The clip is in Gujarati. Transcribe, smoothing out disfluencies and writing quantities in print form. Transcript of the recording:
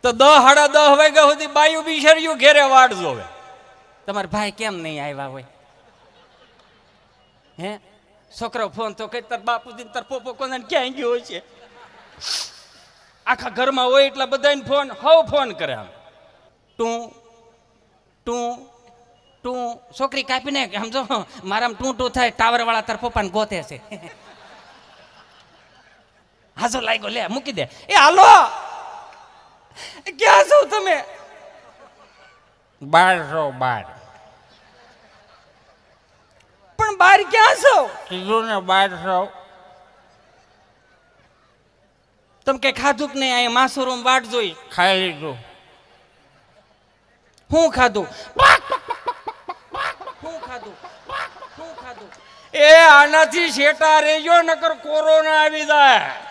તો 10 સાડા 10 વાગ્યા સુધી બાયું બિચાર્યું ઘેરે વાટ જોવે. તમારા ભાઈ કેમ નહીં આવ્યા હોય? હે છોકરો ફોન તો કઈ તાર બાપુજી તાર પોપો કોને ક્યાં ગયો હોય છે? આખા ઘરમાં હોય એટલા બધાને ફોન ફોન કરે. આમ તું તું તું છોકરી કાપીને સમજો મારામાં ટું ટું થાય ટાવર વાળા તાર પપ્પાને ગોતે છે. હાજો લાગ્યો લે મૂકી દે. એ હાલો ક્યાં છો તમે? 12 પણ 12 ક્યાં છો? કીધું ને 12. તમે કઈ ખાધું કે નહીં? અહીંયા માસુરૂમ વાટ જોઈ. ખાઈ લીધું. શું ખાધું? શું ખાધું? શું ખાધું? એ આનાથી શેટા રહેજો નકર કોરોના આવી જાય.